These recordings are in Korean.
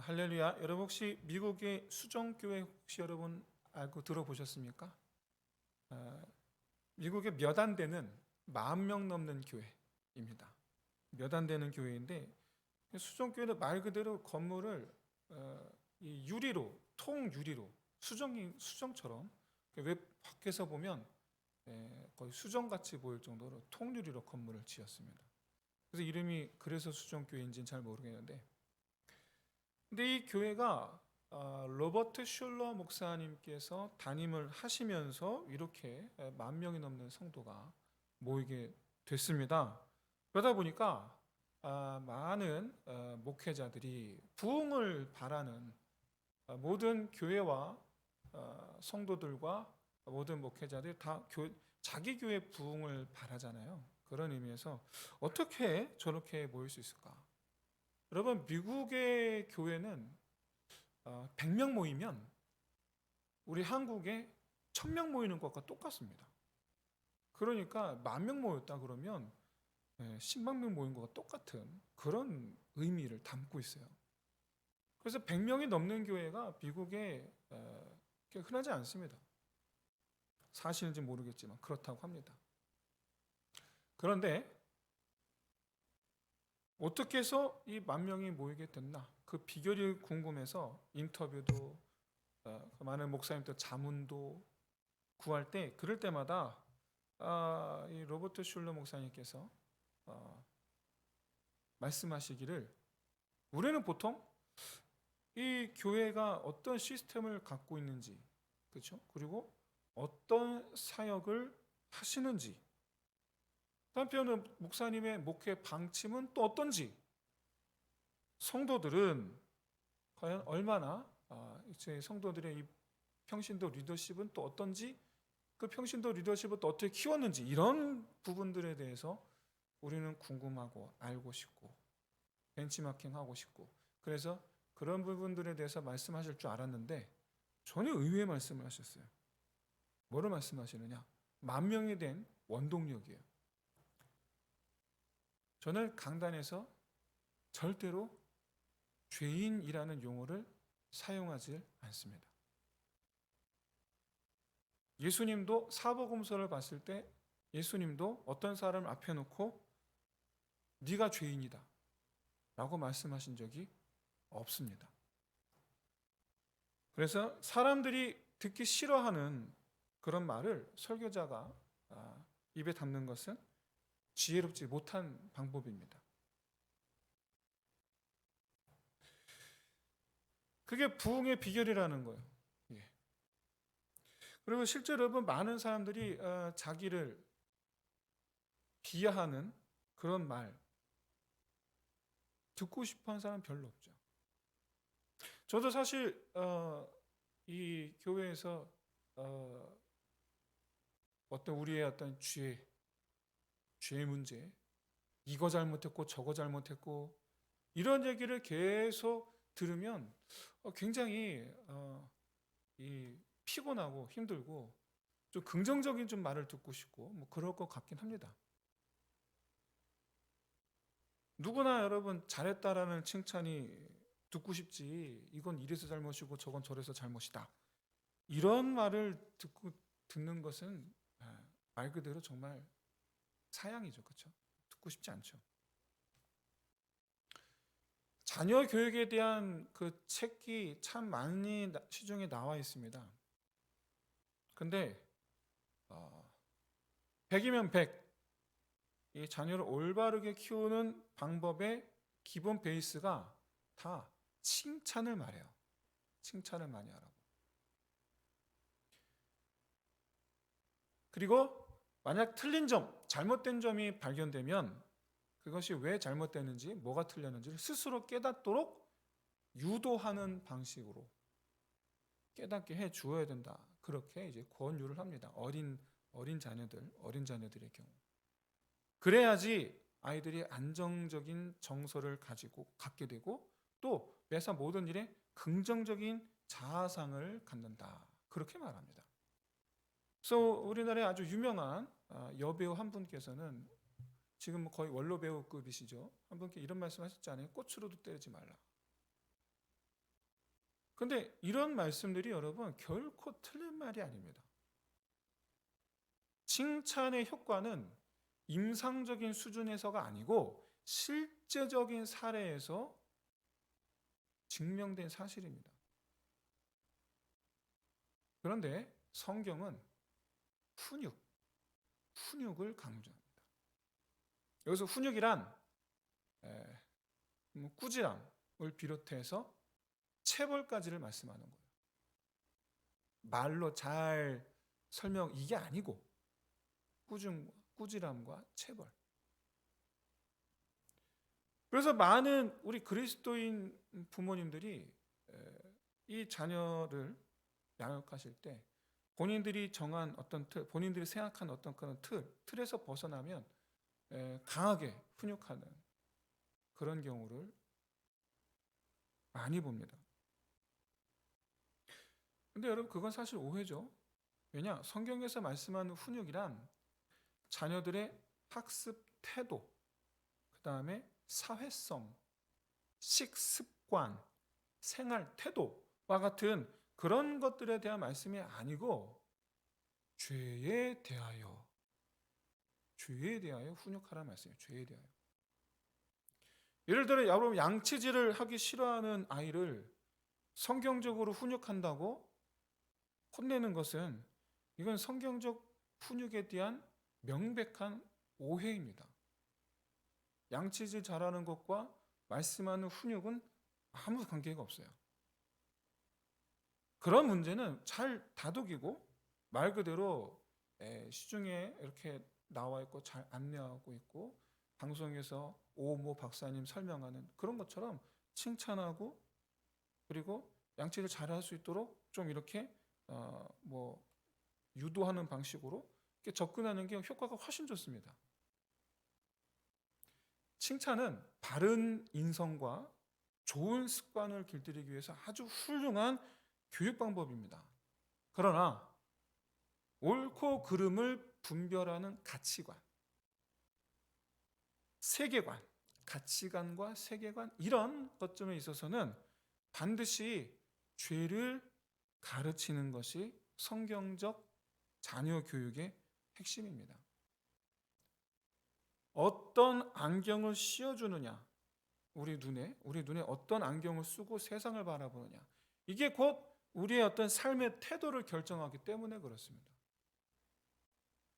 할렐루야. 여러분 혹시 미국의 수정교회 혹시 여러분 알고 들어보셨습니까? 아, 미국의 몇 안 되는 10,000명 넘는 교회입니다. 몇 안 되는 교회인데 수정교회는 말 그대로 건물을 이 유리로 통유리로 수정처럼 외 밖에서 보면 거의 수정같이 보일 정도로 통유리로 건물을 지었습니다. 그래서 이름이 그래서 수정교회인지는 잘 모르겠는데, 근데 이 교회가 로버트 슐러 목사님께서 담임을 하시면서 이렇게 10,000명이 넘는 성도가 모이게 됐습니다. 그러다 보니까 많은 목회자들이 부흥을 바라는 모든 교회와 성도들과 모든 목회자들이 다 자기 교회 부흥을 바라잖아요. 그런 의미에서 어떻게 저렇게 모일 수 있을까? 여러분, 미국의 교회는 100명 모이면 우리 한국에 1,000명 모이는 것과 똑같습니다. 그러니까 10,000명 모였다 그러면 10만 명 모인 것과 똑같은 그런 의미를 담고 있어요. 그래서 100명이 넘는 교회가 미국에 흔하지 않습니다. 사실인지 모르겠지만 그렇다고 합니다. 그런데 어떻게 해서 이 10,000명이 모이게 됐나? 그 비결이 궁금해서 인터뷰도 많은 목사님들 자문도 구할 때 그럴 때마다 이 로버트 슐러 목사님께서 말씀하시기를, 우리는 보통 이 교회가 어떤 시스템을 갖고 있는지, 그렇죠? 그리고 어떤 사역을 하시는지, 한편은 목사님의 목회 방침은 또 어떤지, 성도들은 과연 얼마나 이제 성도들의 이 평신도 리더십은 또 어떤지, 그 평신도 리더십을 또 어떻게 키웠는지, 이런 부분들에 대해서 우리는 궁금하고 알고 싶고 벤치마킹하고 싶고, 그래서 그런 부분들에 대해서 말씀하실 줄 알았는데 전혀 의외의 말씀을 하셨어요. 뭐를 말씀하시느냐? 10,000명이 된 원동력이에요. 저는 강단에서 절대로 죄인이라는 용어를 사용하지 않습니다. 예수님도 사복음서를 봤을 때 예수님도 어떤 사람을 앞에 놓고 네가 죄인이다 라고 말씀하신 적이 없습니다. 그래서 사람들이 듣기 싫어하는 그런 말을 설교자가 입에 담는 것은 지혜롭지 못한 방법입니다. 그게 부흥의 비결이라는 거예요. 그리고 실제로 여러분, 많은 사람들이 자기를 비하하는 그런 말 듣고 싶어하는 사람 별로 없죠. 저도 사실 이 교회에서 어떤 우리의 어떤 죄 문제, 이거 잘못했고 저거 잘못했고 이런 얘기를 계속 들으면 굉장히 피곤하고 힘들고 좀 긍정적인 좀 말을 듣고 싶고 뭐 그럴 것 같긴 합니다. 누구나 여러분 잘했다라는 칭찬이 듣고 싶지, 이건 이래서 잘못이고 저건 저래서 잘못이다, 이런 말을 듣는 것은 말 그대로 정말 사양이죠. 그렇죠? 듣고 싶지 않죠. 자녀 교육에 대한 그 책이 참 많이 시중에 나와 있습니다. 근데 100이면 100, 이 자녀를 올바르게 키우는 방법의 기본 베이스가 다 칭찬을 말해요. 칭찬을 많이 하라고. 그리고 만약 틀린 점, 잘못된 점이 발견되면 그것이 왜 잘못됐는지, 뭐가 틀렸는지를 스스로 깨닫도록 유도하는 방식으로 깨닫게 해 주어야 된다. 그렇게 이제 권유를 합니다. 어린 자녀들의 경우. 그래야지 아이들이 안정적인 정서를 갖게 되고 또 매사 모든 일에 긍정적인 자아상을 갖는다. 그렇게 말합니다. 그래서 우리나라의 아주 유명한 여배우 한 분께서는 지금 거의 원로 배우급이시죠. 한 분께 이런 말씀 하셨잖아요. 꽃으로도 때리지 말라. 근데 이런 말씀들이 여러분 결코 틀린 말이 아닙니다. 칭찬의 효과는 임상적인 수준에서가 아니고 실제적인 사례에서 증명된 사실입니다. 그런데 성경은 훈육을 강조합니다. 여기서 훈육이란 꾸지람을 비롯해서 체벌까지를 말씀하는 거예요. 말로 잘 설명 이게 아니고 꾸지람과 체벌. 그래서 많은 우리 그리스도인 부모님들이 이 자녀를 양육하실 때 본인들이 정한 어떤 틀, 본인들이 생각한 어떤 그런 틀에서 벗어나면 강하게 훈육하는 그런 경우를 많이 봅니다. 근데 여러분 그건 사실 오해죠. 왜냐? 성경에서 말씀하는 훈육이란 자녀들의 학습 태도, 그 다음에 사회성, 식습관, 생활 태도와 같은 그런 것들에 대한 말씀이 아니고 죄에 대하여 훈육하라는 말씀이에요. 죄에 대하여. 예를 들어 여러분 양치질을 하기 싫어하는 아이를 성경적으로 훈육한다고 혼내는 것은 이건 성경적 훈육에 대한 명백한 오해입니다. 양치질 잘하는 것과 말씀하는 훈육은 아무 관계가 없어요. 그런 문제는 잘 다독이고 말 그대로 시중에 이렇게 나와 있고 잘 안내하고 있고 방송에서 오모 박사님 설명하는 그런 것처럼 칭찬하고 그리고 양치를 잘할 수 있도록 좀 이렇게 유도하는 방식으로 이렇게 접근하는 게 효과가 훨씬 좋습니다. 칭찬은 바른 인성과 좋은 습관을 길들이기 위해서 아주 훌륭한 교육 방법입니다. 그러나 옳고 그름을 분별하는 가치관, 세계관, 가치관과 세계관 이런 것점에 있어서는 반드시 죄를 가르치는 것이 성경적 자녀 교육의 핵심입니다. 어떤 안경을 씌워주느냐, 우리 눈에 어떤 안경을 쓰고 세상을 바라보느냐, 이게 곧 우리의 어떤 삶의 태도를 결정하기 때문에 그렇습니다.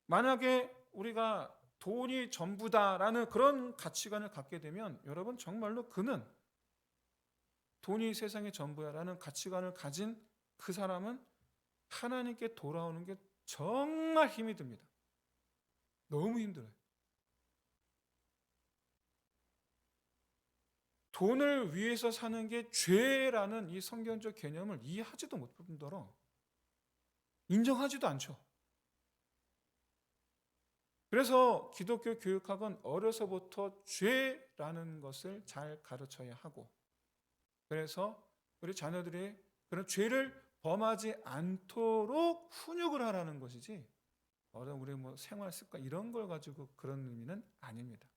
만약에 우리가 돈이 전부다라는 그런 가치관을 갖게 되면 여러분 정말로 그는 돈이 세상의 전부야라는 가치관을 가진 그 사람은 하나님께 돌아오는 게 정말 힘이 듭니다. 너무 힘들어요. 돈을 위해서 사는 게 죄라는 이 성경적 개념을 이해하지도 못할 뿐더러 인정하지도 않죠. 그래서 기독교 교육학은 어려서부터 죄라는 것을 잘 가르쳐야 하고, 그래서 우리 자녀들이 그런 죄를 범하지 않도록 훈육을 하라는 것이지, 우리 생활 습관 이런 걸 가지고 그런 의미는 아닙니다.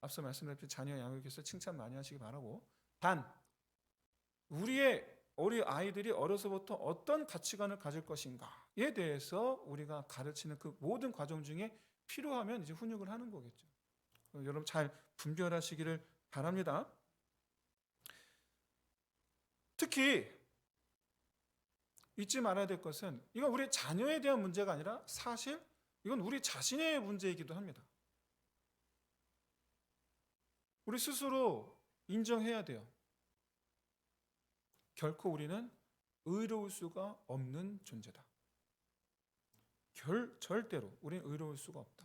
앞서 말씀드렸듯이 자녀 양육에서 칭찬 많이 하시기 바라고, 단 우리 아이들이 어려서부터 어떤 가치관을 가질 것인가에 대해서 우리가 가르치는 그 모든 과정 중에 필요하면 이제 훈육을 하는 거겠죠. 여러분 잘 분별하시기를 바랍니다. 특히 잊지 말아야 될 것은 이건 우리 자녀에 대한 문제가 아니라 사실 이건 우리 자신의 문제이기도 합니다. 우리 스스로 인정해야 돼요. 결코 우리는 의로울 수가 없는 존재다. 절대로 우리는 의로울 수가 없다.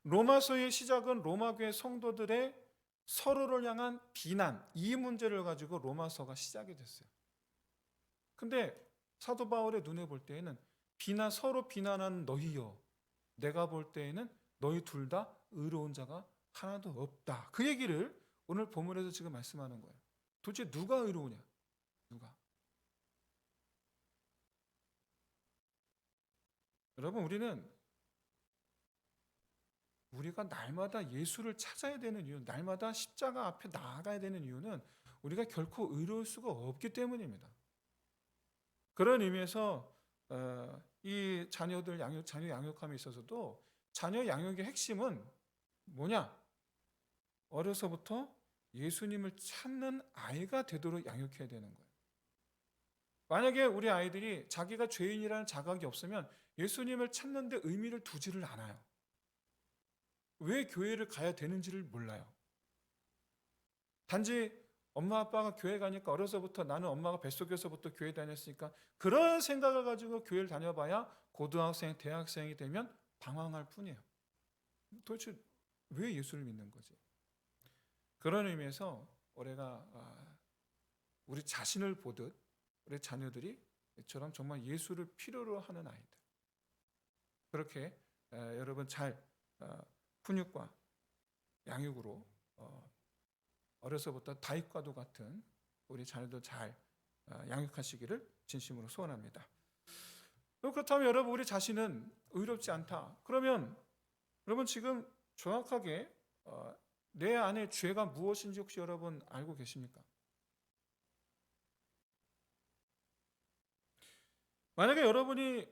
로마서의 시작은 로마교회 성도들의 서로를 향한 비난, 이 문제를 가지고 로마서가 시작이 됐어요. 근데 사도 바울의 눈에 볼 때에는 서로 비난하는 너희여, 내가 볼 때에는 너희 둘 다 의로운 자가 하나도 없다. 그 얘기를 오늘 본문에서 지금 말씀하는 거예요. 도대체 누가 의로우냐? 누가? 여러분, 우리는 우리가 날마다 예수를 찾아야 되는 이유, 날마다 십자가 앞에 나아가야 되는 이유는 우리가 결코 의로울 수가 없기 때문입니다. 그런 의미에서 이 자녀 양육함에 있어서도 자녀 양육의 핵심은 뭐냐? 어려서부터 예수님을 찾는 아이가 되도록 양육해야 되는 거예요. 만약에 우리 아이들이 자기가 죄인이라는 자각이 없으면 예수님을 찾는 데 의미를 두지를 않아요. 왜 교회를 가야 되는지를 몰라요. 단지 엄마 아빠가 교회 가니까 어려서부터 나는 엄마가 뱃속에서부터 교회 다녔으니까 그런 생각을 가지고 교회를 다녀봐야 고등학생, 대학생이 되면 방황할 뿐이에요. 도대체 왜 예수를 믿는 거지? 그런 의미에서 우리가 우리 자신을 보듯 우리 자녀들이 이처럼 정말 예수를 필요로 하는 아이들, 그렇게 여러분 잘 훈육과 양육으로 어려서부터 다윗과도 같은 우리 자녀들 잘 양육하시기를 진심으로 소원합니다. 그렇다면 여러분, 우리 자신은 의롭지 않다. 그러면 여러분 지금 정확하게 내 안에 죄가 무엇인지 혹시 여러분 알고 계십니까? 만약에 여러분이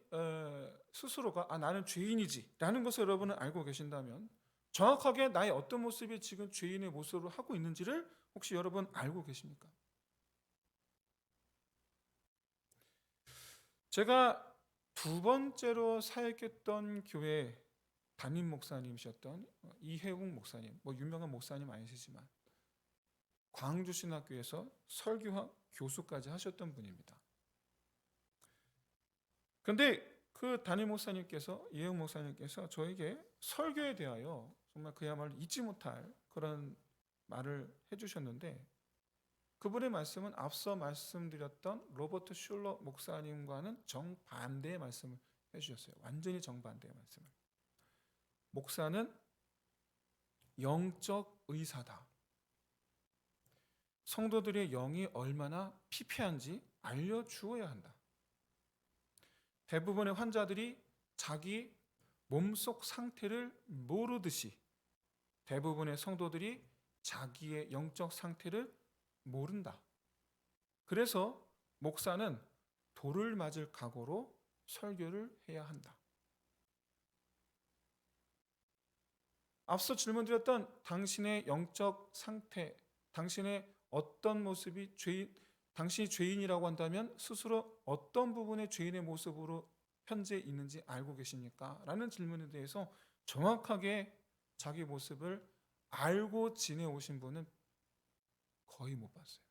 스스로가 나는 죄인이지 라는 것을 여러분은 알고 계신다면 정확하게 나의 어떤 모습이 지금 죄인의 모습으로 하고 있는지를 혹시 여러분 알고 계십니까? 제가 두 번째로 사역했던 교회 담임 목사님이셨던 이혜웅 목사님, 유명한 목사님 아니시지만 광주신학교에서 설교와 교수까지 하셨던 분입니다. 그런데 그 담임 목사님께서, 이혜웅 목사님께서 저에게 설교에 대하여 정말 그야말로 잊지 못할 그런 말을 해주셨는데, 그분의 말씀은 앞서 말씀드렸던 로버트 슐러 목사님과는 정반대의 말씀을 해주셨어요. 완전히 정반대의 말씀을. 목사는 영적 의사다. 성도들의 영이 얼마나 피폐한지 알려주어야 한다. 대부분의 환자들이 자기 몸속 상태를 모르듯이 대부분의 성도들이 자기의 영적 상태를 모른다. 그래서 목사는 돌을 맞을 각오로 설교를 해야 한다. 앞서 질문드렸던 당신의 영적 상태, 당신의 어떤 모습이 당신이 죄인이라고 한다면 스스로 어떤 부분의 죄인의 모습으로 현재 있는지 알고 계십니까? 라는 질문에 대해서 정확하게 자기 모습을 알고 지내오신 분은 거의 못 봤어요.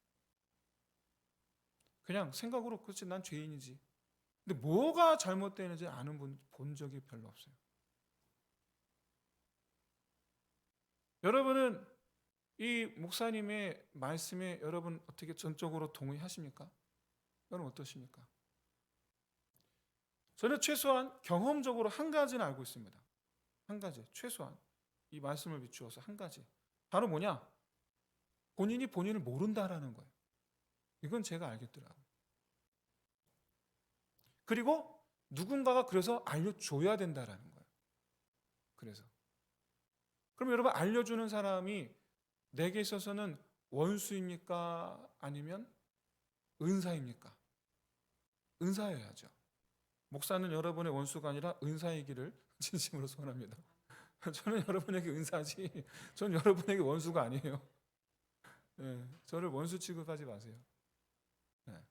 그냥 생각으로 그렇지, 난 죄인이지. 근데 뭐가 잘못되는지 아는 분 본 적이 별로 없어요. 여러분은 이 목사님의 말씀에 여러분 어떻게 전적으로 동의하십니까? 여러분 어떠십니까? 저는 최소한 경험적으로 한 가지는 알고 있습니다. 한 가지, 최소한 이 말씀을 비추어서 한 가지. 바로 뭐냐? 본인이 본인을 모른다라는 거예요. 이건 제가 알겠더라고요. 그리고 누군가가 그래서 알려줘야 된다라는 거예요. 그래서 그럼 여러분, 알려주는 사람이 내게 있어서는 원수입니까? 아니면 은사입니까? 은사여야죠. 목사는 여러분의 원수가 아니라 은사이기를 진심으로 소원합니다. 저는 여러분에게 은사지, 저는 여러분에게 원수가 아니에요. 네, 저를 원수 취급하지 마세요. 네.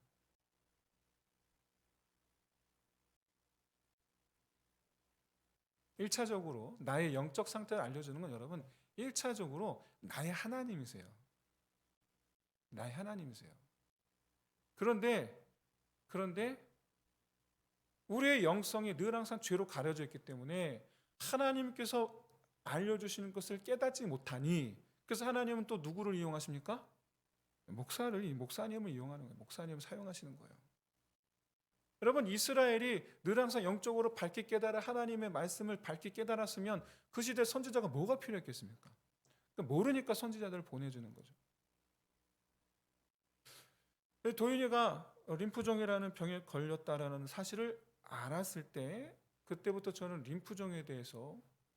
일차적으로 나의 영적 상태를 알려주는 건 여러분, 1차적으로 나의 하나님이세요. 나의 하나님이세요. 그런데 우리의 영성이 늘 항상 죄로 가려져 있기 때문에 하나님께서 알려주시는 것을 깨닫지 못하니, 그래서 하나님은 또 누구를 이용하십니까? 목사님을 이용하는 거예요. 목사님을 사용하시는 거예요. 여러분, 이스라엘이 늘 항상 영적으로 밝게 깨달아 하나님의 말씀을 밝게 깨달았으면 그 시대 선지자가 뭐가 필요했겠습니까? 모르니까 선지자들을 보내주는 거죠. 도윤이가 림프종이라는 병에 걸렸다라는 사실을 알았을 때, 그때부터 저는 림프종에 대해서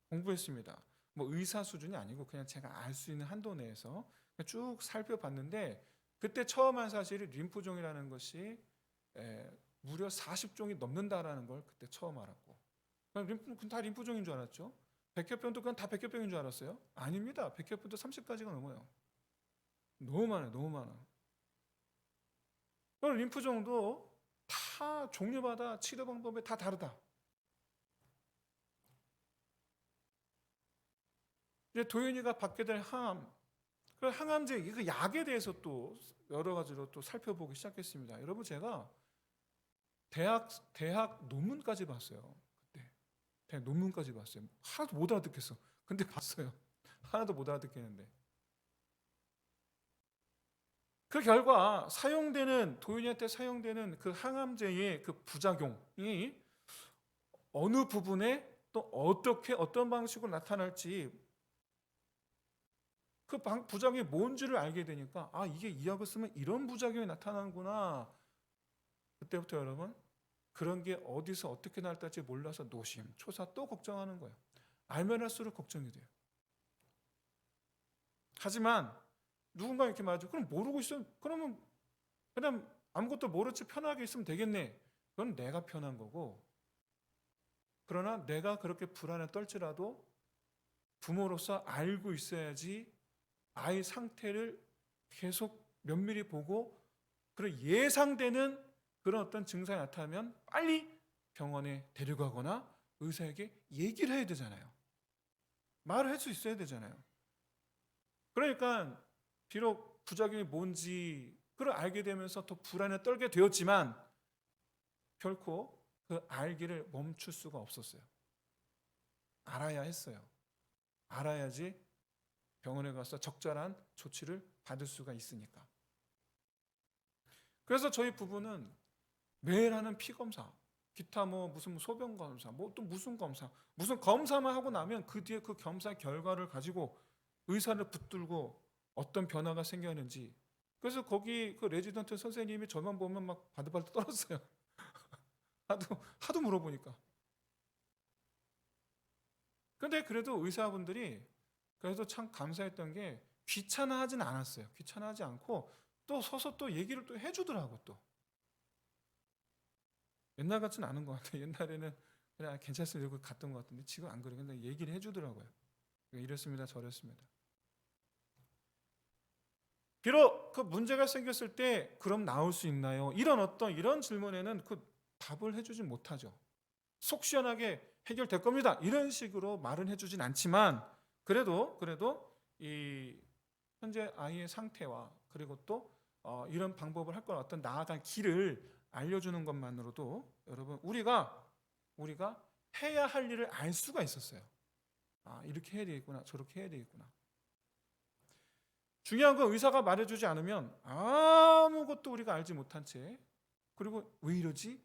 공부했습니다. 뭐 의사 수준이 아니고 그냥 제가 알 수 있는 한도 내에서 쭉 살펴봤는데 그때 처음 한 사실이 림프종이라는 것이 무려 40종이 넘는다라는 걸 그때 처음 알았고, 그건 다 림프종인 줄 알았죠. 백혈병도 그건 다 백혈병인 줄 알았어요. 아닙니다. 백혈병도 30가지가 넘어요. 너무 많아요. 너무 많아. 그럼 림프종도 다 종류마다 치료 방법이 다 다르다. 이제 도윤이가 받게 될 항암, 그 항암제 그 약에 대해서 또 여러 가지로 또 살펴보기 시작했습니다. 여러분 제가 대학 논문까지 봤어요. 그때 대학 논문까지 봤어요. 하나도 못 알아듣겠어. 근데 봤어요. 하나도 못 알아듣겠는데. 그 결과 도윤이한테 사용되는 그 항암제의 그 부작용이 어느 부분에 또 어떻게 어떤 방식으로 나타날지 그 부작용이 뭔지를 알게 되니까 아 이게 이 약을 쓰면 이런 부작용이 나타나는구나. 그때부터 여러분 그런 게 어디서 어떻게 나타날지 몰라서 노심초사 또 걱정하는 거예요. 알면 할수록 걱정이 돼요. 하지만 누군가 이렇게 말하죠. 그럼 모르고 있으면 그러면 그냥 아무것도 모르지 편하게 있으면 되겠네. 그건 내가 편한 거고, 그러나 내가 그렇게 불안에 떨지라도 부모로서 알고 있어야지 아이 상태를 계속 면밀히 보고 그리고 예상되는 그런 어떤 증상이 나타나면 빨리 병원에 데려가거나 의사에게 얘기를 해야 되잖아요. 말을 할 수 있어야 되잖아요. 그러니까 비록 부작용이 뭔지 그걸 알게 되면서 더 불안에 떨게 되었지만 결코 그 알기를 멈출 수가 없었어요. 알아야 했어요. 알아야지 병원에 가서 적절한 조치를 받을 수가 있으니까. 그래서 저희 부부는 매일 하는 피검사, 기타 뭐 무슨 소변 검사, 뭐 또 무슨 검사만 하고 나면 그 뒤에 그 검사 결과를 가지고 의사를 붙들고 어떤 변화가 생겼는지. 그래서 거기 그 레지던트 선생님이 저만 보면 막 바들바들 떨었어요. 하도 물어보니까. 근데 그래도 의사분들이 그래서 참 감사했던 게 귀찮아하진 않았어요. 귀찮아하지 않고 또 서서 또 얘기를 또 해주더라고 또. 옛날 같지는 않은 것 같아요. 옛날에는 그냥 괜찮습니다 이러고 갔던 것 같은데 지금 안 그래요. 근데 얘기를 해주더라고요. 이랬습니다 저랬습니다. 비록 그 문제가 생겼을 때 그럼 나올 수 있나요? 이런 질문에는 그 답을 해주진 못하죠. 속 시원하게 해결될 겁니다. 이런 식으로 말은 해주진 않지만 그래도 이 현재 아이의 상태와 그리고 또 이런 방법을 할 건 어떤 나아갈 길을 알려주는 것만으로도 여러분 우리가 해야 할 일을 알 수가 있었어요. 아 이렇게 해야 되겠구나 저렇게 해야 되겠구나. 중요한 건 의사가 말해주지 않으면 아무것도 우리가 알지 못한 채 그리고 왜 이러지?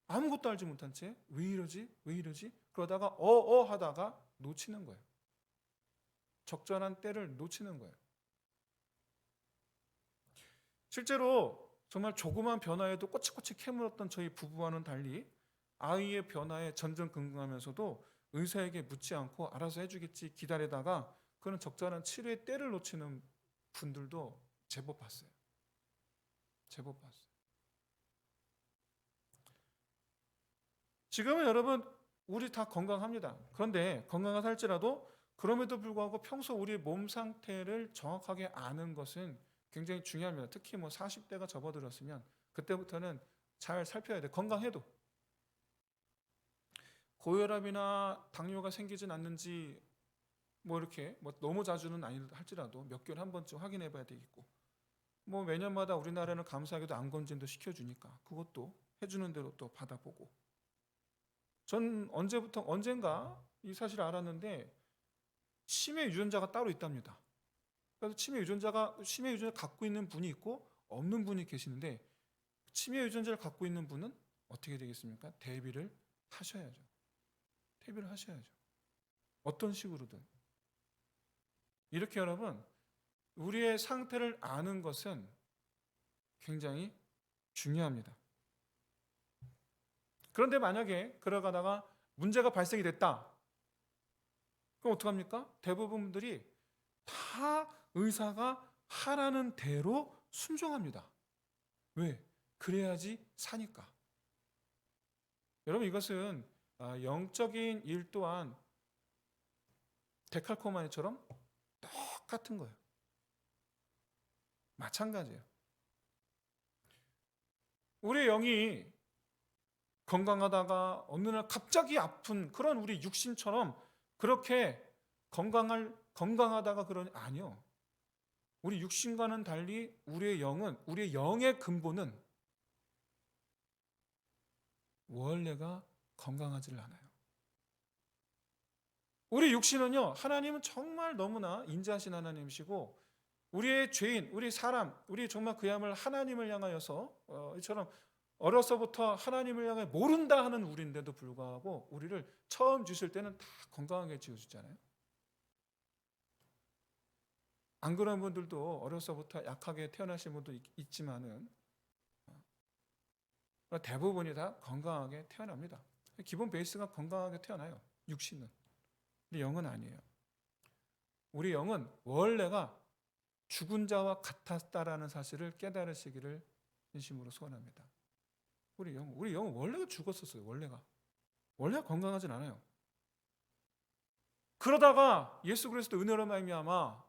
아무것도 알지 못한 채 왜 이러지? 그러다가 하다가 놓치는 거예요. 적절한 때를 놓치는 거예요. 실제로 정말 조그만 변화에도 꼬치꼬치 캐물었던 저희 부부와는 달리 아이의 변화에 전전긍긍하면서도 의사에게 묻지 않고 알아서 해주겠지 기다리다가 그런 적절한 치료의 때를 놓치는 분들도 제법 봤어요. 지금은 여러분 우리 다 건강합니다. 그런데 건강하다 할지라도 그럼에도 불구하고 평소 우리의 몸 상태를 정확하게 아는 것은 굉장히 중요합니다. 특히 뭐 40대가 접어들었으면 그때부터는 잘 살펴야 돼. 건강해도 고혈압이나 당뇨가 생기진 않는지 뭐 이렇게 뭐 너무 자주는 아니 할지라도 몇 개월에 한 번쯤 확인해 봐야 되겠고 뭐 매년마다 우리나라는 감사하게도 암 검진도 시켜주니까 그것도 해주는 대로 또 받아보고 전 언젠가 이 사실을 알았는데 치매 유전자가 따로 있답니다. 그래서 치매 유전자를 갖고 있는 분이 있고 없는 분이 계시는데 치매 유전자를 갖고 있는 분은 어떻게 되겠습니까? 대비를 하셔야죠. 어떤 식으로든. 이렇게 여러분 우리의 상태를 아는 것은 굉장히 중요합니다. 그런데 만약에 그러다가 문제가 발생이 됐다. 그럼 어떡합니까? 대부분 분들이 다 의사가 하라는 대로 순종합니다. 왜? 그래야지 사니까. 여러분, 이것은 영적인 일 또한 데칼코마니처럼 똑같은 거예요. 마찬가지예요. 우리의 영이 건강하다가 어느 날 갑자기 아픈 그런 우리 육신처럼 그렇게 건강하다가 아니요. 우리 육신과는 달리 우리의 영의 근본은 원래가 건강하지를 않아요. 우리 육신은요, 하나님은 정말 너무나 인자하신 하나님이시고, 우리의 죄인, 우리 정말 그야말로 하나님을 향하여서 이처럼 어려서부터 하나님을 향해 모른다 하는 우리인데도 불구하고 우리를 처음 주실 때는 다 건강하게 지어주잖아요. 안 그런 분들도 어려서부터 약하게 태어나신 분도 있지만은 대부분이 다 건강하게 태어납니다. 기본 베이스가 건강하게 태어나요. 육신은. 근데 영은 아니에요. 우리 영은 원래가 죽은 자와 같았다라는 사실을 깨달으시기를 진심으로 소원합니다. 우리 영은 원래가 죽었었어요. 원래가 건강하진 않아요. 그러다가 예수 그리스도 은혜로 말미암아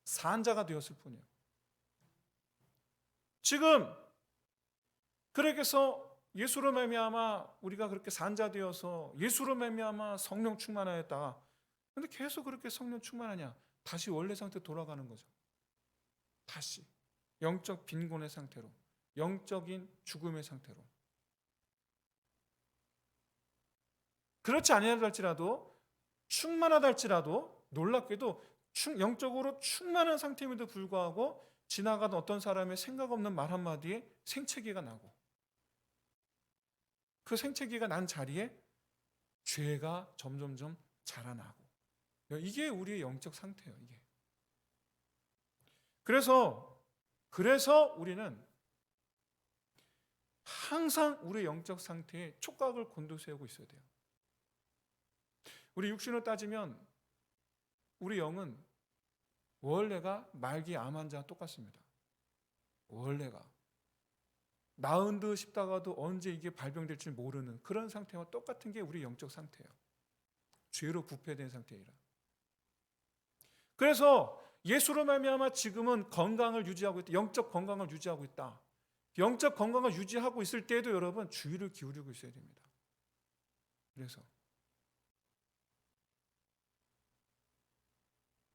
산자가 되었을 뿐이에요. 지금 그렇게 해서 예수로 말미암아 우리가 그렇게 산자 되어서 예수로 말미암아 성령 충만하였다. 근데 계속 그렇게 성령 충만하냐? 다시 원래 상태 돌아가는 거죠. 다시 영적 빈곤의 상태로, 영적인 죽음의 상태로. 그렇지 아니하다 할지라도, 충만하다 할지라도, 놀랍게도 영적으로 충만한 상태임에도 불구하고 지나가던 어떤 사람의 생각 없는 말 한마디에 생채기가 나고, 그 생채기가 난 자리에 죄가 점점점 자라나고, 이게 우리의 영적 상태예요. 이게. 그래서 우리는 항상 우리의 영적 상태에 촉각을 곤두세우고 있어야 돼요. 우리 육신으로 따지면 우리 영은 원래가 말기 암 환자와 똑같습니다. 원래가 나은 듯 싶다가도 언제 이게 발병될지 모르는 그런 상태와 똑같은 게 우리 영적 상태예요. 죄로 부패된 상태이라. 그래서 예수로 말미암아 지금은 건강을 유지하고 있다. 영적 건강을 유지하고 있다. 영적 건강을 유지하고 있을 때에도 여러분 주의를 기울이고 있어야 됩니다. 그래서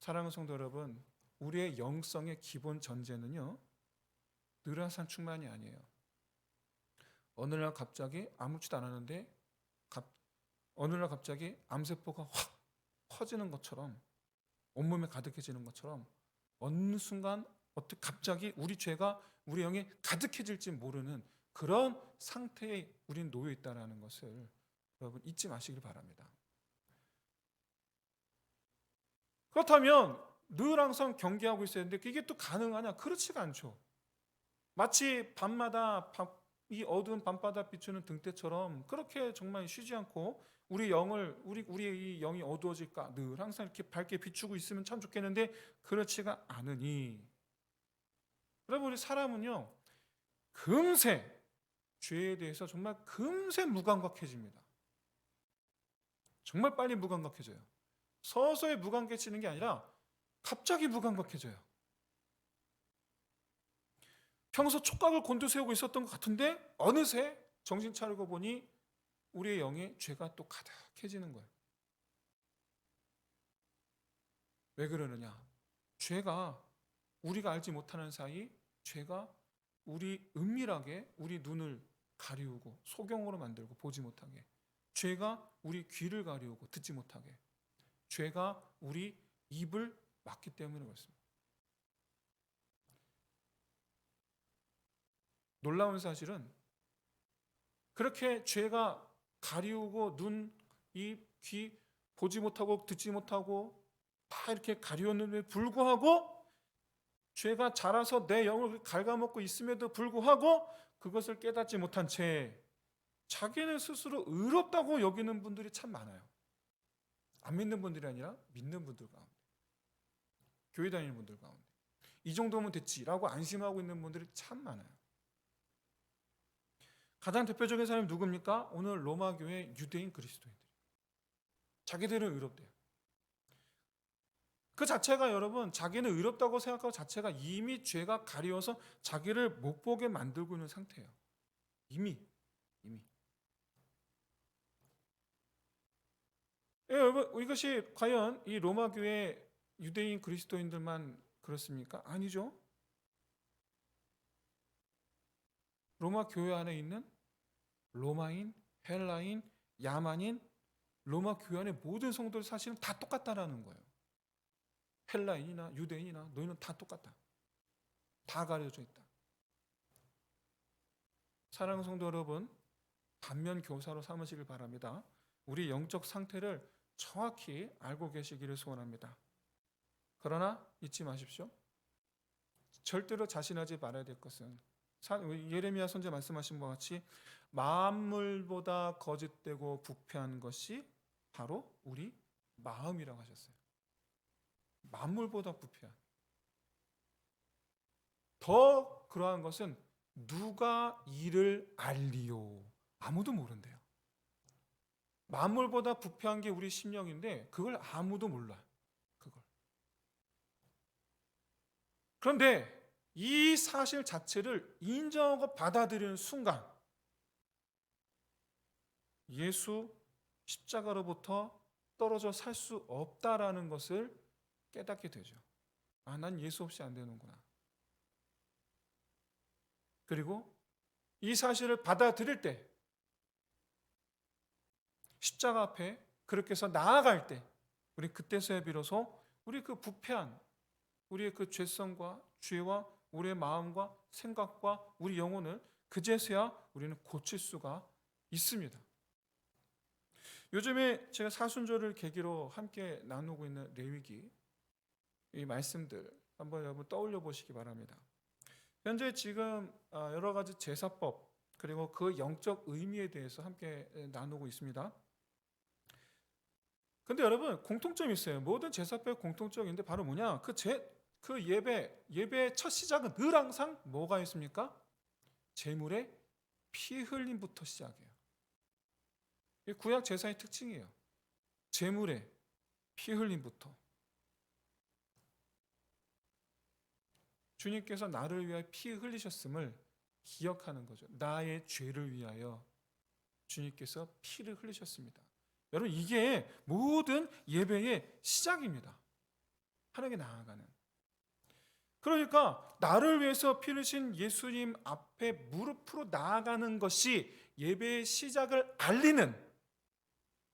사랑하는 성도 여러분, 우리의 영성의 기본 전제는요, 늘 항상 충만이 아니에요. 어느 날 갑자기 아무렇지도 않았는데 어느 날 갑자기 암세포가 확 퍼지는 것처럼, 온몸에 가득해지는 것처럼 어느 순간 어떻게 갑자기 우리 죄가 우리 영에 가득해질지 모르는 그런 상태에 우리는 놓여 있다는 것을 여러분 잊지 마시길 바랍니다. 그렇다면 늘 항상 경계하고 있어야 되는데 이게 또 가능하냐? 그렇지가 않죠. 마치 밤마다 이 어두운 밤바다 비추는 등대처럼 그렇게 정말 쉬지 않고 우리의 이 영이 어두워질까? 늘 항상 이렇게 밝게 비추고 있으면 참 좋겠는데 그렇지가 않으니, 여러분, 우리 사람은요 금세 죄에 대해서 정말 금세 무감각해집니다. 정말 빨리 무감각해져요. 서서히 무감각해지는 게 아니라 갑자기 무감각해져요. 평소 촉각을 곤두세우고 있었던 것 같은데 어느새 정신 차리고 보니 우리의 영에 죄가 또 가득해지는 거예요. 왜 그러느냐? 죄가 우리가 알지 못하는 사이 죄가 은밀하게 우리 눈을 가리우고 소경으로 만들고 보지 못하게, 죄가 우리 귀를 가리우고 듣지 못하게, 죄가 우리 입을 막기 때문에 그렇습니다. 놀라운 사실은 그렇게 죄가 가리우고 눈, 입, 귀 보지 못하고 듣지 못하고 다 이렇게 가리웠는데 불구하고 죄가 자라서 내 영을 갉아먹고 있음에도 불구하고 그것을 깨닫지 못한 채 자기는 스스로 의롭다고 여기는 분들이 참 많아요. 안 믿는 분들이 아니라 믿는 분들 가운데, 교회 다니는 분들 가운데 이 정도면 됐지라고 안심하고 있는 분들이 참 많아요. 가장 대표적인 사람이 누굽니까? 오늘 로마 교회 유대인 그리스도인들. 자기들은 의롭대요. 그 자체가 여러분, 자기는 의롭다고 생각하고 자체가 이미 죄가 가리워서 자기를 못 보게 만들고 있는 상태예요. 이미. 예, 여러분, 이것이 과연 이 로마 교회 유대인 그리스도인들만 그렇습니까? 아니죠. 로마 교회 안에 있는 로마인, 헬라인, 야만인, 로마 교회 안의 모든 성도들 사실은 다 똑같다라는 거예요. 헬라인이나 유대인이나 너희는 다 똑같다. 다 가려져 있다. 사랑하는 성도 여러분, 반면 교사로 삼으시길 바랍니다. 우리 영적 상태를 정확히 알고 계시기를 소원합니다. 그러나 잊지 마십시오. 절대로 자신하지 말아야 될 것은 예레미야 선지자 말씀하신 것 같이 만물보다 거짓되고 부패한 것이 바로 우리 마음이라고 하셨어요. 만물보다 부패한. 더 그러한 것은 누가 이를 알리요? 아무도 모른대요. 만물보다 부패한 게 우리 심령인데 그걸 아무도 몰라요. 그걸. 그런데 이 사실 자체를 인정하고 받아들이는 순간 예수 십자가로부터 떨어져 살 수 없다라는 것을 깨닫게 되죠. 아, 난 예수 없이 안 되는구나. 그리고 이 사실을 받아들일 때 십자가 앞에 그렇게 해서 나아갈 때 우리 그때서야 비로소 우리 그 부패한 우리의 그 죄성과 죄와 우리의 마음과 생각과 우리 영혼을 그제서야 우리는 고칠 수가 있습니다. 요즘에 제가 사순절을 계기로 함께 나누고 있는 레위기 이 말씀들 한번 여러분 떠올려 보시기 바랍니다. 현재 지금 여러 가지 제사법 그리고 그 영적 의미에 대해서 함께 나누고 있습니다. 근데 여러분 공통점이 있어요. 모든 제사법의 공통점인데 바로 뭐냐? 그 예배의 첫 시작은 늘 항상 뭐가 있습니까? 제물의 피 흘림부터 시작해요. 이 구약 제사의 특징이에요. 제물의 피 흘림부터. 주님께서 나를 위하여 피 흘리셨음을 기억하는 거죠. 나의 죄를 위하여 주님께서 피를 흘리셨습니다. 여러분 이게 모든 예배의 시작입니다. 하나님께 나아가는. 그러니까 나를 위해서 피 흘리신 예수님 앞에 무릎으로 나아가는 것이 예배의 시작을 알리는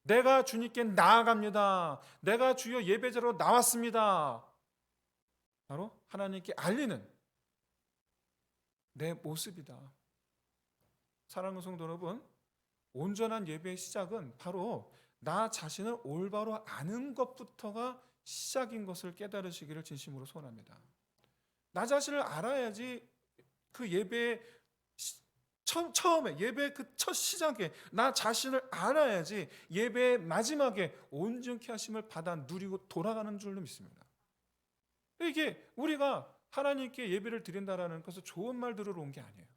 내가 주님께 나아갑니다. 내가 주여 예배자로 나왔습니다. 바로 하나님께 알리는 내 모습이다. 사랑하는 성도 여러분, 온전한 예배의 시작은 바로 나 자신을 올바로 아는 것부터가 시작인 것을 깨달으시기를 진심으로 소원합니다. 나 자신을 알아야지 그 예배의 처음에 예배의 그 첫 시작에 나 자신을 알아야지 예배의 마지막에 온전케 하심을 받아 누리고 돌아가는 줄로 믿습니다. 이게 우리가 하나님께 예배를 드린다라는 것은 좋은 말 들으러 온 게 아니에요.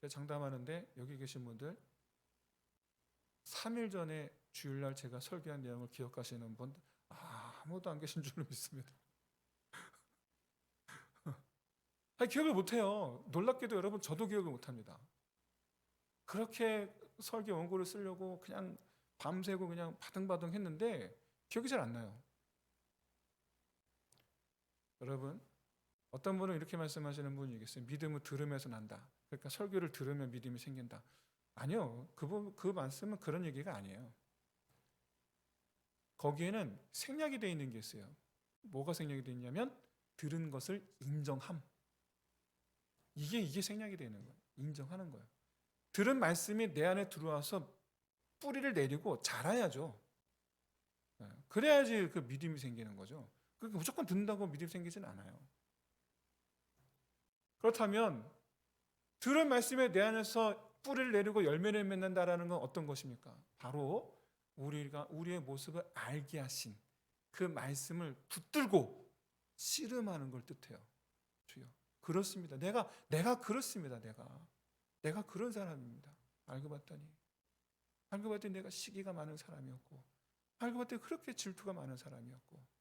제가 장담하는데 여기 계신 분들 3일 전에 주일날 제가 설교한 내용을 기억하시는 분 아무도 안 계신 줄로 믿습니다. 기억을 못해요. 놀랍게도 여러분 저도 기억을 못합니다. 그렇게 설교 원고를 쓰려고 그냥 밤새고 그냥 바등바등 했는데 기억이 잘 안 나요. 여러분 어떤 분은 이렇게 말씀하시는 분이 계세요. 믿음은 들음에서 난다. 그러니까 설교를 들으면 믿음이 생긴다. 아니요. 그 말씀은 그런 얘기가 아니에요. 거기에는 생략이 되어 있는 게 있어요. 뭐가 생략이 되어 있냐면 들은 것을 인정함. 이게 생략이 되어 있는 거예요. 인정하는 거예요. 들은 말씀이 내 안에 들어와서 뿌리를 내리고 자라야죠. 그래야지 그 믿음이 생기는 거죠. 그러니까 무조건 듣는다고 믿음이 생기지는 않아요. 그렇다면 들은 말씀에 내 안에서 뿌리를 내리고 열매를 맺는다라는 건 어떤 것입니까? 바로 우리의 모습을 알게 하신 그 말씀을 붙들고 씨름하는 걸 뜻해요. 주여, 그렇습니다. 내가 그렇습니다. 내가 그런 사람입니다. 알고 봤더니 내가 시기가 많은 사람이었고, 알고 봤더니 그렇게 질투가 많은 사람이었고,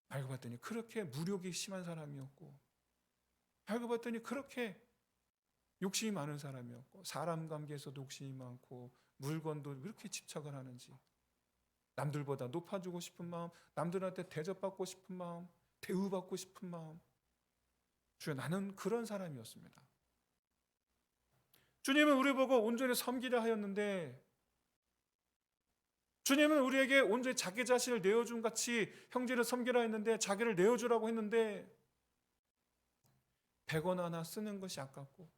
알고 봤더니 그렇게 무력이 심한 사람이었고, 알고 봤더니 그렇게 욕심이 많은 사람이었고, 사람 관계에서도 욕심이 많고, 물건도 이렇게 집착을 하는지, 남들보다 높아지고 싶은 마음, 남들한테 대접받고 싶은 마음, 대우받고 싶은 마음. 주여, 나는 그런 사람이었습니다. 주님은 우리 보고 온전히 섬기려 하였는데, 주님은 우리에게 온전히 자기 자신을 내어준 같이 형제를 섬기라 했는데, 자기를 내어주라고 했는데 100원 하나 쓰는 것이 아깝고,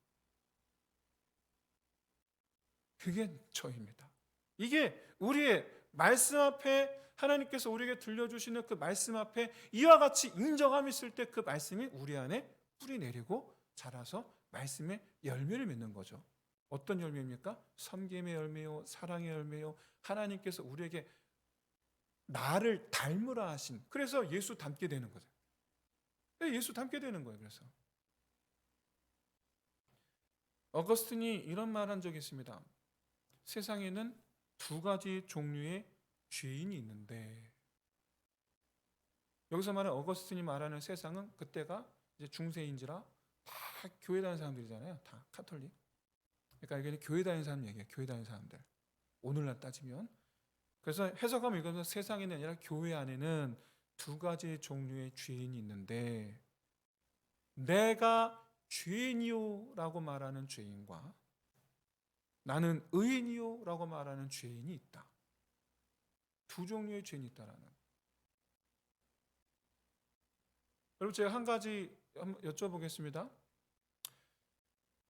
그게 저입니다. 이게 우리의 말씀 앞에, 하나님께서 우리에게 들려주시는 그 말씀 앞에 이와 같이 인정함이 있을 때 그 말씀이 우리 안에 뿌리 내리고 자라서 말씀의 열매를 맺는 거죠. 어떤 열매입니까? 섬김의 열매요, 사랑의 열매요. 하나님께서 우리에게 나를 닮으라 하신, 그래서 예수 닮게 되는 거죠. 예수 닮게 되는 거예요. 그래서 어거스틴이 이런 말 한 적이 있습니다. 세상에는 두 가지 종류의 죄인이 있는데, 여기서 말하는 어거스틴이 말하는 세상은 그때가 이제 중세인지라 다 교회 다니는 사람들이잖아요. 다 카톨릭. 그러니까 이게 교회 다니는 사람 얘기예요. 교회 다니는 사람들. 오늘날 따지면. 그래서 해석하면 이거는 세상에는 아니라 교회 안에는 두 가지 종류의 죄인이 있는데, 내가 죄인이요 라고 말하는 죄인과 나는 의인이요 라고 말하는 죄인이 있다. 두 종류의 죄인이 있다라는. 여러분, 제가 한 가지 한번 여쭤보겠습니다.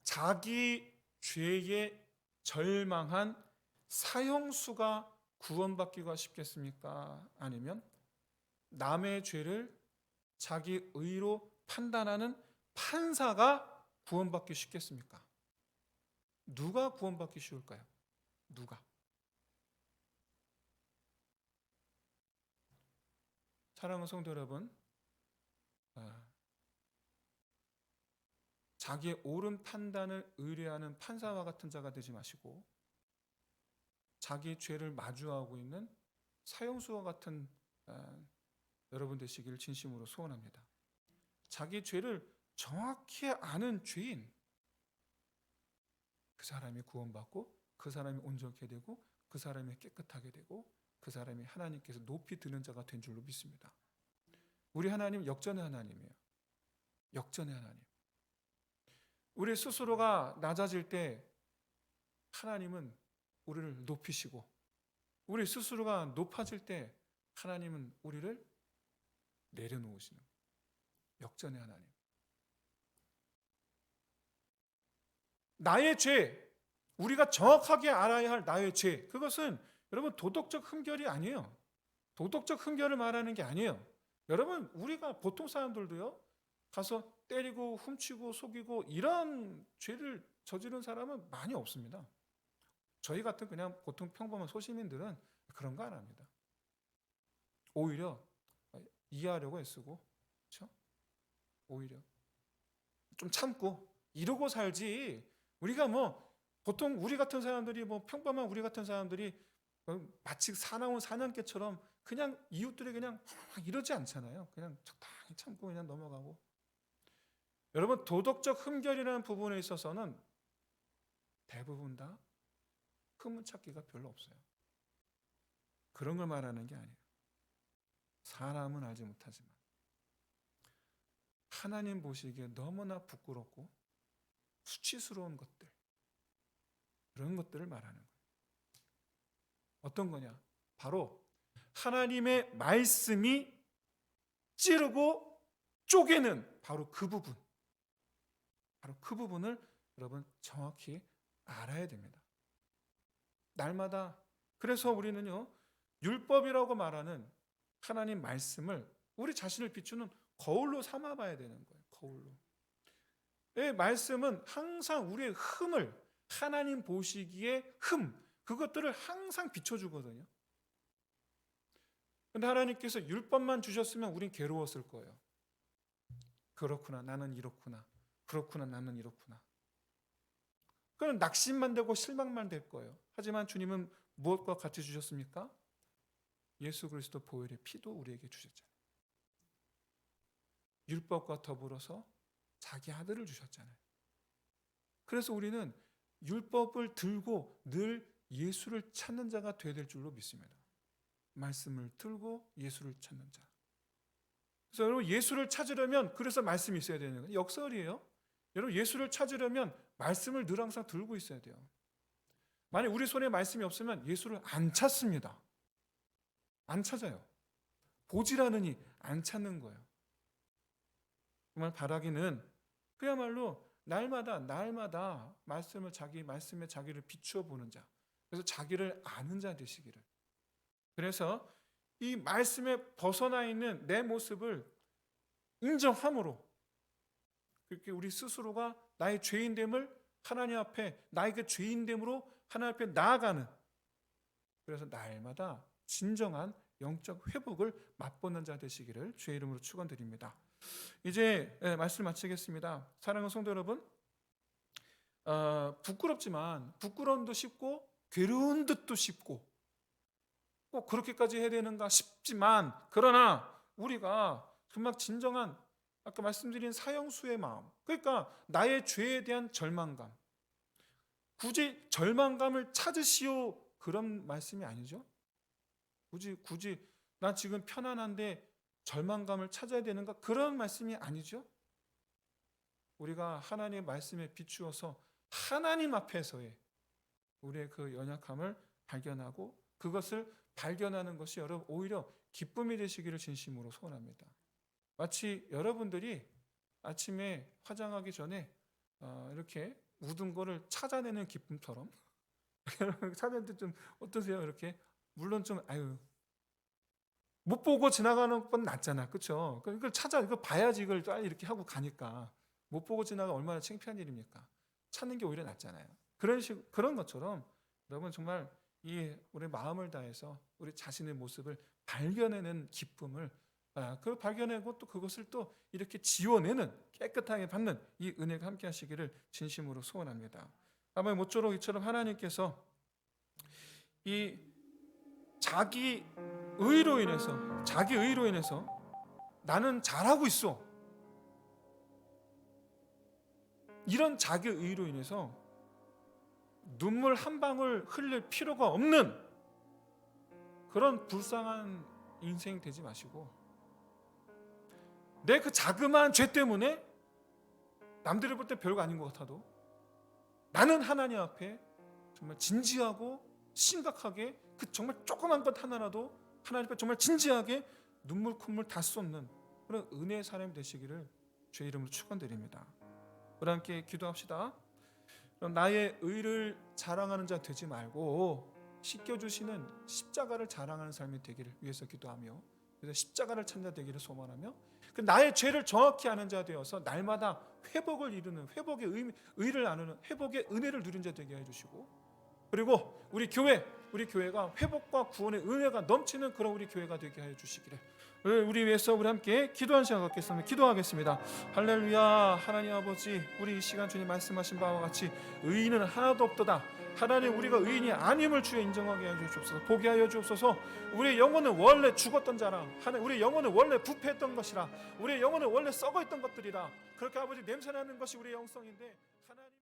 자기 죄에 절망한 사형수가 구원받기가 쉽겠습니까? 아니면 남의 죄를 자기 의로 판단하는 판사가 구원받기 쉽겠습니까? 누가 구원받기 쉬울까요? 누가? 사랑하는 성도 여러분, 자기의 옳은 판단을 의뢰하는 판사와 같은 자가 되지 마시고, 자기 죄를 마주하고 있는 사형수와 같은 여러분 되시기를 진심으로 소원합니다. 자기 죄를 정확히 아는 죄인, 그 사람이 구원받고, 그 사람이 온전케 되고, 그 사람이 깨끗하게 되고, 그 사람이 하나님께서 높이 드는 자가 된 줄로 믿습니다. 우리 하나님 역전의 하나님이에요. 역전의 하나님. 우리 스스로가 낮아질 때 하나님은 우리를 높이시고, 우리 스스로가 높아질 때 하나님은 우리를 내려놓으시는 역전의 하나님. 나의 죄, 우리가 정확하게 알아야 할 나의 죄, 그것은 여러분 도덕적 흠결이 아니에요. 도덕적 흠결을 말하는 게 아니에요. 여러분, 우리가 보통 사람들도요, 가서 때리고 훔치고 속이고 이런 죄를 저지른 사람은 많이 없습니다. 저희 같은 그냥 보통 평범한 소시민들은 그런 거 안 합니다. 오히려 이해하려고 애쓰고, 그렇죠? 오히려 좀 참고 이러고 살지. 우리가 보통 우리 같은 사람들이 평범한 우리 같은 사람들이 마치 사나운 사냥개처럼 그냥 이웃들이 그냥 이러지 않잖아요. 그냥 적당히 참고 그냥 넘어가고. 여러분, 도덕적 흠결이라는 부분에 있어서는 대부분 다 흠은 찾기가 별로 없어요. 그런 걸 말하는 게 아니에요. 사람은 알지 못하지만 하나님 보시기에 너무나 부끄럽고 수치스러운 것들, 그런 것들을 말하는 거예요. 어떤 거냐? 바로 하나님의 말씀이 찌르고 쪼개는 바로 그 부분, 바로 그 부분을 여러분 정확히 알아야 됩니다. 날마다. 그래서 우리는요, 율법이라고 말하는 하나님 말씀을 우리 자신을 비추는 거울로 삼아봐야 되는 거예요. 거울로. 이 말씀은 항상 우리의 흠을, 하나님 보시기에 그것들을 항상 비춰주거든요. 근데 하나님께서 율법만 주셨으면 우린 괴로웠을 거예요. 그렇구나, 나는 이렇구나. 그렇구나, 나는 이렇구나. 그건 낙심만 되고 실망만 될 거예요. 하지만 주님은 무엇과 같이 주셨습니까? 예수 그리스도 보혈의 피도 우리에게 주셨잖아요. 율법과 더불어서 자기 아들을 주셨잖아요. 그래서 우리는 율법을 들고 늘 예수를 찾는 자가 되어야 될 줄로 믿습니다. 말씀을 들고 예수를 찾는 자. 그래서 여러분 예수를 찾으려면 그래서 말씀이 있어야 되는 거예요. 역설이에요. 여러분 예수를 찾으려면 말씀을 늘 항상 들고 있어야 돼요. 만약 우리 손에 말씀이 없으면 예수를 안 찾습니다. 안 찾아요. 보지라느니 안 찾는 거예요. 정말 바라기는 그야말로 날마다 말씀에 자기를 비추어 보는 자. 그래서 자기를 아는 자 되시기를. 그래서 이 말씀에 벗어나 있는 내 모습을 인정함으로 그렇게 우리 스스로가 나의 죄인됨을 하나님 앞에 나의 그 죄인됨으로 하나님 앞에 나아가는, 그래서 날마다 진정한 영적 회복을 맛보는 자 되시기를 주의 이름으로 축원드립니다. 이제 말씀 마치겠습니다. 사랑하는 성도 여러분, 부끄럽지만 부끄러움도 쉽고 괴로운 듯도 쉽고 꼭 그렇게까지 해야 되는가 싶지만, 그러나 우리가 정말 진정한 아까 말씀드린 사형수의 마음, 그러니까 나의 죄에 대한 절망감, 굳이 절망감을 찾으시오 그런 말씀이 아니죠. 굳이 나 지금 편안한데 절망감을 찾아야 되는가 그런 말씀이 아니죠. 우리가 하나님의 말씀에 비추어서 하나님 앞에서의 우리의 그 연약함을 발견하고 그것을 발견하는 것이 여러분 오히려 기쁨이 되시기를 진심으로 소원합니다. 마치 여러분들이 아침에 화장하기 전에 이렇게 묻은 거를 찾아내는 기쁨처럼 찾아낼 때 좀 어떠세요? 이렇게 물론 좀 못 보고 지나가는 건 낫잖아, 그렇죠? 그걸 이거 봐야지 이걸 빨리 이렇게 하고 가니까 못 보고 지나가 얼마나 창피한 일입니까? 찾는 게 오히려 낫잖아요. 그런 것처럼 여러분 정말 우리 마음을 다해서 우리 자신의 모습을 발견해내는 기쁨을 그 발견하고 또 그것을 또 이렇게 지워내는 깨끗하게 받는 이 은혜가 함께 하시기를 진심으로 소원합니다. 아마 모쪼록 이처럼 하나님께서 이 자기 의로 인해서 나는 잘하고 있어, 이런 자기 의로 인해서 눈물 한 방울 흘릴 필요가 없는 그런 불쌍한 인생 되지 마시고, 내 그 자그마한 죄 때문에 남들이 볼 때 별거 아닌 것 같아도 나는 하나님 앞에 정말 진지하고 심각하게 그 정말 조그만 것 하나라도 하나님 앞에 정말 진지하게 눈물 콧물 다 쏟는 그런 은혜의 사람이 되시기를 주의 이름으로 축원드립니다. 우리 함께 기도합시다. 그럼 나의 의를 자랑하는 자 되지 말고 씻겨주시는 십자가를 자랑하는 삶이 되기를 위해서 기도하며, 그래서 십자가를 찾는 자 되기를 소망하며, 그 나의 죄를 정확히 아는 자 되어서 날마다 회복을 이루는, 회복의 의를 나누는, 회복의 은혜를 누린 자 되게 해주시고, 그리고 우리 교회가 회복과 구원의 은혜가 넘치는 그런 우리 교회가 되게 해주시기를 우리 위해서 우리 함께 기도한 시간 갖겠습니다. 기도하겠습니다. 할렐루야. 하나님 아버지, 우리 이 시간 주님 말씀하신 바와 같이 의인은 하나도 없도다. 하나님, 우리가 의인이 아님을 주에 인정하게 하여 주옵소서. 보게 하여 주옵소서. 우리의 영혼은 원래 죽었던 자라, 우리의 영혼은 원래 부패했던 것이라, 우리의 영혼은 원래 썩어있던 것들이라, 그렇게 아버지 냄새나는 것이 우리의 영성인데